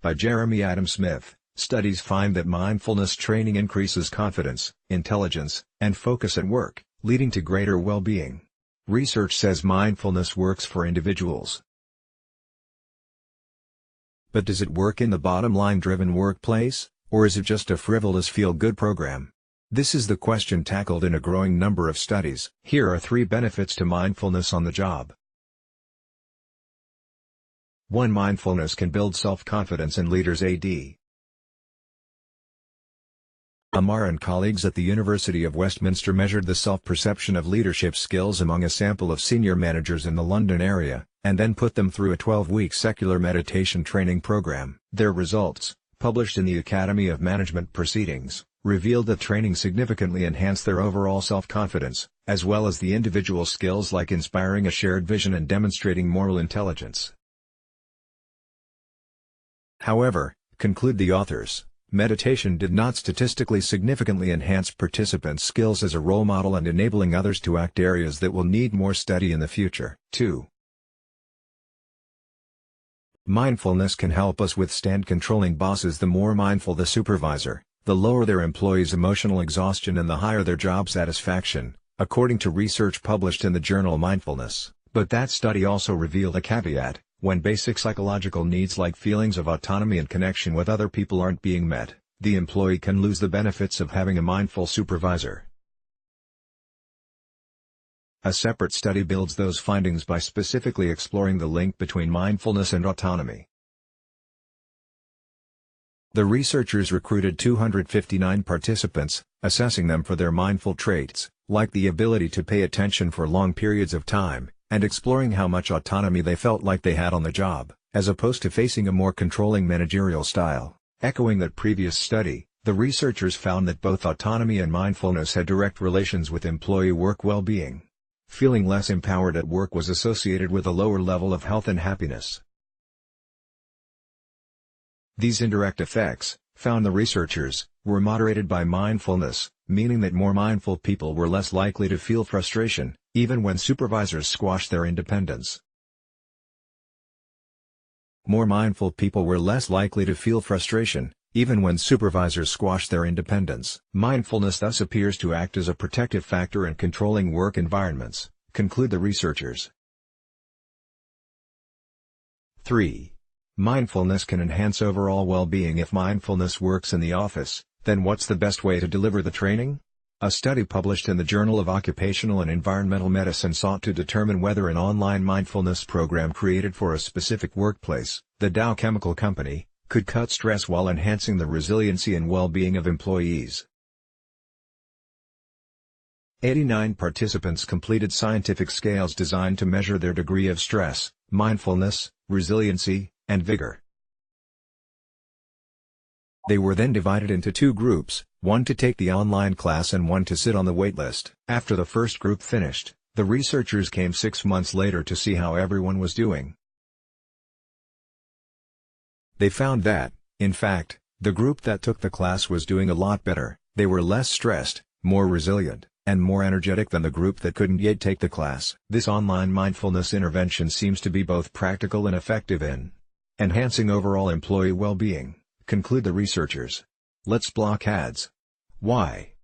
by Jeremy Adam Smith. Studies find that mindfulness training increases confidence, intelligence, and focus at work, leading to greater well-being. Research says mindfulness works for individuals. But does it work in the bottom-line-driven workplace, or is it just a frivolous feel-good program? This is the question tackled in a growing number of studies. Here are 3 benefits to mindfulness on the job. 1. Mindfulness can build self-confidence in leaders. AD Amar and colleagues at the University of Westminster measured the self-perception of leadership skills among a sample of senior managers in the London area, and then put them through a 12-week secular meditation training program. Their results, published in the Academy of Management Proceedings, revealed that training significantly enhanced their overall self-confidence, as well as the individual skills like inspiring a shared vision and demonstrating moral intelligence. However, conclude the authors, meditation did not statistically significantly enhance participants' skills as a role model and enabling others to act areas that will need more study in the future. 2. Mindfulness can help us withstand controlling bosses. The more mindful the supervisor, the lower their employees' emotional exhaustion and the higher their job satisfaction, according to research published in the journal Mindfulness. But that study also revealed a caveat: when basic psychological needs like feelings of autonomy and connection with other people aren't being met, the employee can lose the benefits of having a mindful supervisor. A separate study builds those findings by specifically exploring the link between mindfulness and autonomy. The researchers recruited 259 participants, assessing them for their mindful traits, like the ability to pay attention for long periods of time, and exploring how much autonomy they felt like they had on the job, as opposed to facing a more controlling managerial style. Echoing that previous study, the researchers found that both autonomy and mindfulness had direct relations with employee work well-being. Feeling less empowered at work was associated with a lower level of health and happiness. These indirect effects, found the researchers, were moderated by mindfulness, meaning that more mindful people were less likely to feel frustration, even when supervisors squashed their independence. More mindful people were less likely to feel frustration, even when supervisors squashed their independence. Mindfulness thus appears to act as a protective factor in controlling work environments, conclude the researchers. 3. Mindfulness can enhance overall well-being. If mindfulness works in the office, then what's the best way to deliver the training? A study published in the Journal of Occupational and Environmental Medicine sought to determine whether an online mindfulness program created for a specific workplace, the Dow Chemical Company, could cut stress while enhancing the resiliency and well-being of employees. 89 participants completed scientific scales designed to measure their degree of stress, mindfulness, resiliency, and vigor. They were then divided into 2 groups, one to take the online class and one to sit on the waitlist. After the first group finished, the researchers came 6 months later to see how everyone was doing. They found that, in fact, the group that took the class was doing a lot better. They were less stressed, more resilient, and more energetic than the group that couldn't yet take the class. This online mindfulness intervention seems to be both practical and effective in enhancing overall employee well-being, conclude the researchers. Let's block ads. Why?